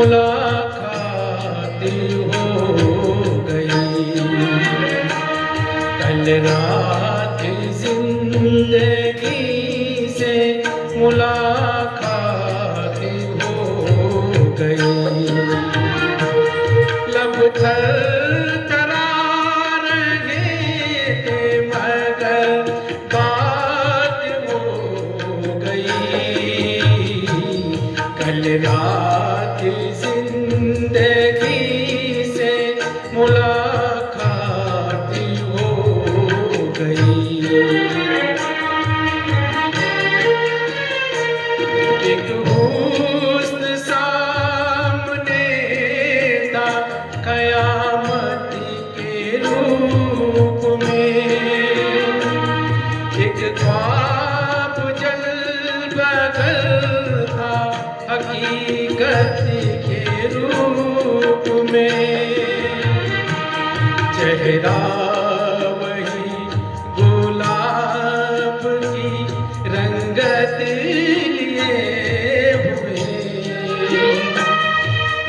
मुलाकात हो गई। कल रात जिंदगी से मुलाकात हो गई। लब थरथरा रहे थे मगर बात हो गई। कल रात जिंदगी से मुलाकात हो गई। एक हुस्न सामने था कयामत के रूप में। एक ख्वाब जल बदल था हकीकत के रूप में। चेहरा वही गुलाब की रंगत लिए हुए।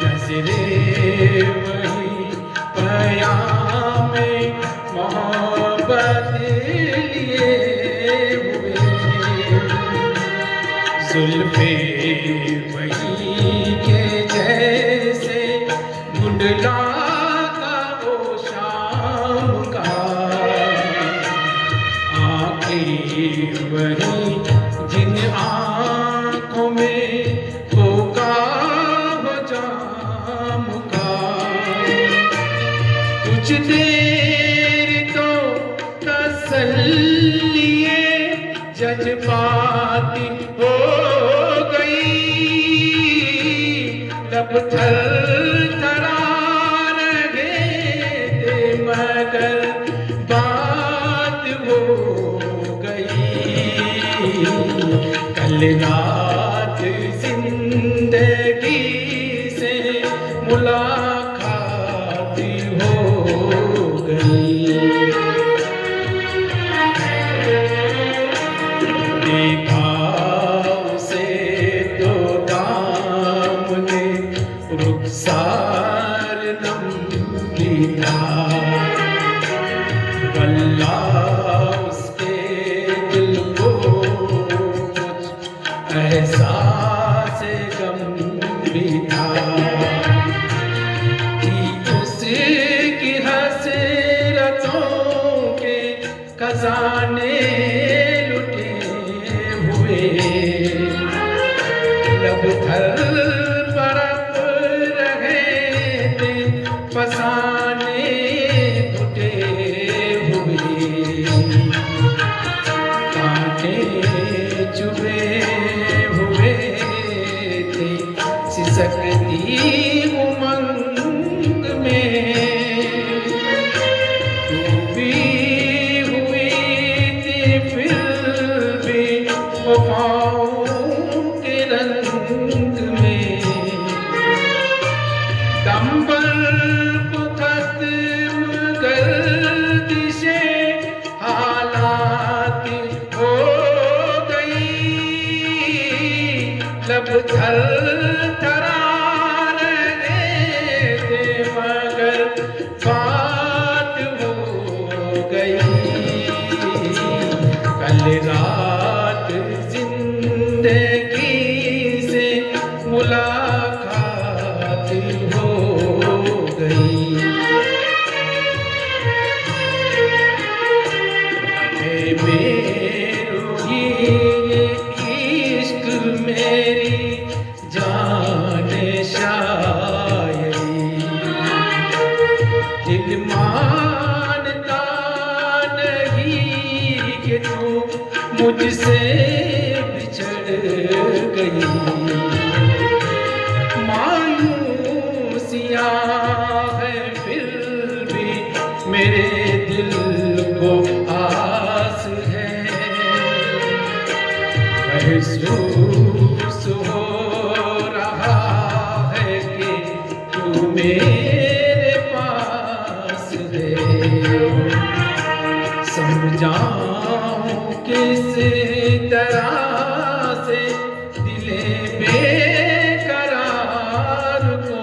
नजरें वही पयामे मोहब्बत लिए हुए। जुल्फे वही के जैसे धुंधला का वो शाम का। आंखें वही जिन आंखों में होगा वो जाम का। कुछ देर तो तसल्लिए जज्बाती हो गई। लब थरथरा रहे थे मगर बात हो गई। कल रात जिंदगी से मुलाकात हो गई। देखा उसे तो दामने रुखसार नम था। वल्लाह उसके दिल को कुछ एहसास गम भी था कि उसकी हसरतों के खजाने लुटे हुए। लब थर बरप रहे थे फसाने टूटे हुए। कांटे चुभे हुए थे सिसकती उमंग में। डूबी हुई थी फिर भी वफाओं के रंग में। दंबल को खत्म गर्दिशे हालात हो गई। लब थरथरा रहे थे मगर बात हो गई। कल रात जिंदगी से मुलाकात हो गई। मेरी इश्क मेरी जान शायरी। दिल मानता नहीं कि तू मुझसे बिछड़ गई। मायूसियाँ है फिर भी मेरे दिल को आस है। महसूस हो रहा है कि तू मेरे पास है। समझाऊं किस तरह से दिले बेकरार को।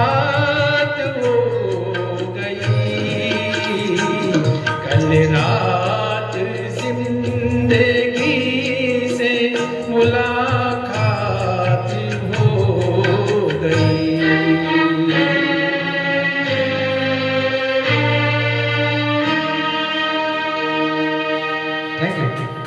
रात हो गई, कल रात जिंदगी से मुलाकात हो गई। Thank you.